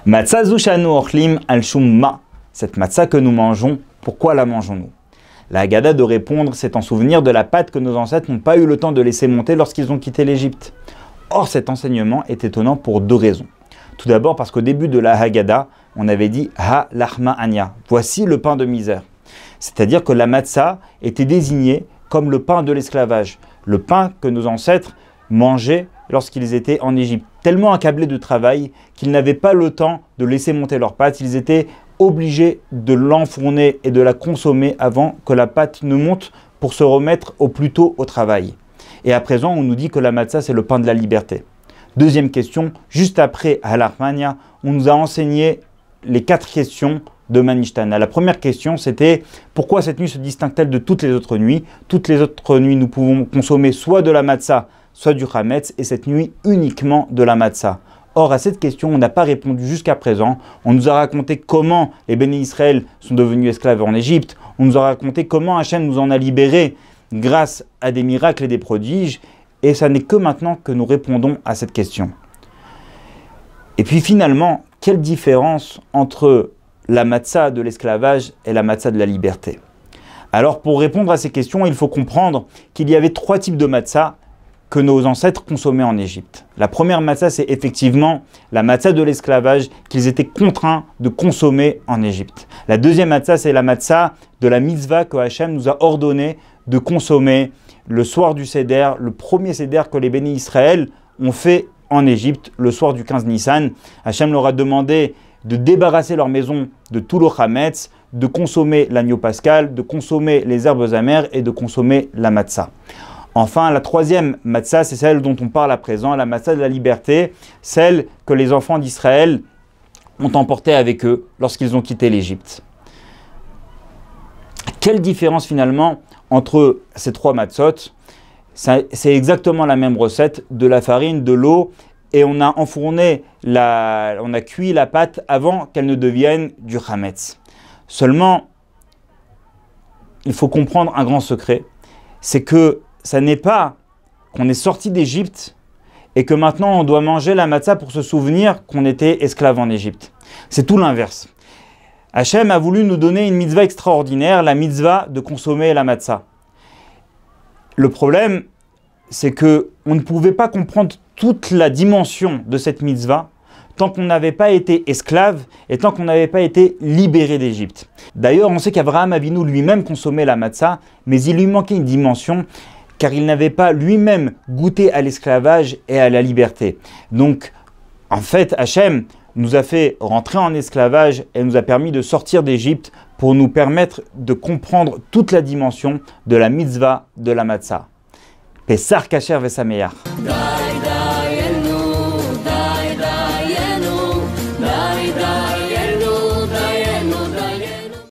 Matzah zushanu ochlim al shumma. Cette matzah que nous mangeons, pourquoi la mangeons-nous? La Haggadah de répondre, c'est en souvenir de la pâte que nos ancêtres n'ont pas eu le temps de laisser monter lorsqu'ils ont quitté l'Égypte. Or, cet enseignement est étonnant pour deux raisons. Tout d'abord parce qu'au début de la Haggadah, on avait dit « Ha lachma anya », voici le pain de misère. C'est-à-dire que la matzah était désignée comme le pain de l'esclavage, le pain que nos ancêtres mangeaient lorsqu'ils étaient en Égypte. Tellement accablés de travail qu'ils n'avaient pas le temps de laisser monter leur pâte, ils étaient obligés de l'enfourner et de la consommer avant que la pâte ne monte pour se remettre au plus tôt au travail. Et à présent, on nous dit que la matzah, c'est le pain de la liberté. Deuxième question, juste après Halachmania, on nous a enseigné les 4 questions de Manishtana. La première question, c'était pourquoi cette nuit se distingue-t-elle de toutes les autres nuits? Toutes les autres nuits, nous pouvons consommer soit de la matzah, soit du chametz, et cette nuit uniquement de la matzah. Or, à cette question, on n'a pas répondu jusqu'à présent. On nous a raconté comment les bénis Israël sont devenus esclaves en Égypte. On nous a raconté comment Hachem nous en a libérés grâce à des miracles et des prodiges. Et ça n'est que maintenant que nous répondons à cette question. Et puis finalement, quelle différence entre la matzah de l'esclavage et la matzah de la liberté? Alors, pour répondre à ces questions, il faut comprendre qu'il y avait 3 types de matzah que nos ancêtres consommaient en Égypte. La première matzah, c'est effectivement la matzah de l'esclavage qu'ils étaient contraints de consommer en Égypte. La deuxième matzah, c'est la matzah de la mitzvah que Hachem nous a ordonné de consommer le soir du Seder, le premier Seder que les bénis Israël ont fait en Égypte, le soir du 15 Nissan. Hachem leur a demandé de débarrasser leur maison de tout le chametz, de consommer l'agneau pascal, de consommer les herbes amères et de consommer la matzah. Enfin, la troisième matzah, c'est celle dont on parle à présent, la matzah de la liberté, celle que les enfants d'Israël ont emportée avec eux lorsqu'ils ont quitté l'Égypte. Quelle différence finalement entre ces 3 matzot? C'est exactement la même recette, de la farine, de l'eau, et on a enfourné, on a cuit la pâte avant qu'elle ne devienne du chametz. Seulement, il faut comprendre un grand secret, c'est que ça n'est pas qu'on est sorti d'Égypte et que maintenant on doit manger la matzah pour se souvenir qu'on était esclave en Égypte. C'est tout l'inverse. Hachem a voulu nous donner une mitzvah extraordinaire, la mitzvah de consommer la matzah. Le problème, c'est qu'on ne pouvait pas comprendre toute la dimension de cette mitzvah tant qu'on n'avait pas été esclave et tant qu'on n'avait pas été libéré d'Égypte. D'ailleurs, on sait qu'Abraham Avinu lui-même consommait la matzah, mais il lui manquait une dimension car il n'avait pas lui-même goûté à l'esclavage et à la liberté. Donc, en fait, Hachem nous a fait rentrer en esclavage et nous a permis de sortir d'Égypte pour nous permettre de comprendre toute la dimension de la mitzvah de la matzah. Pessar Kasher Vesameach.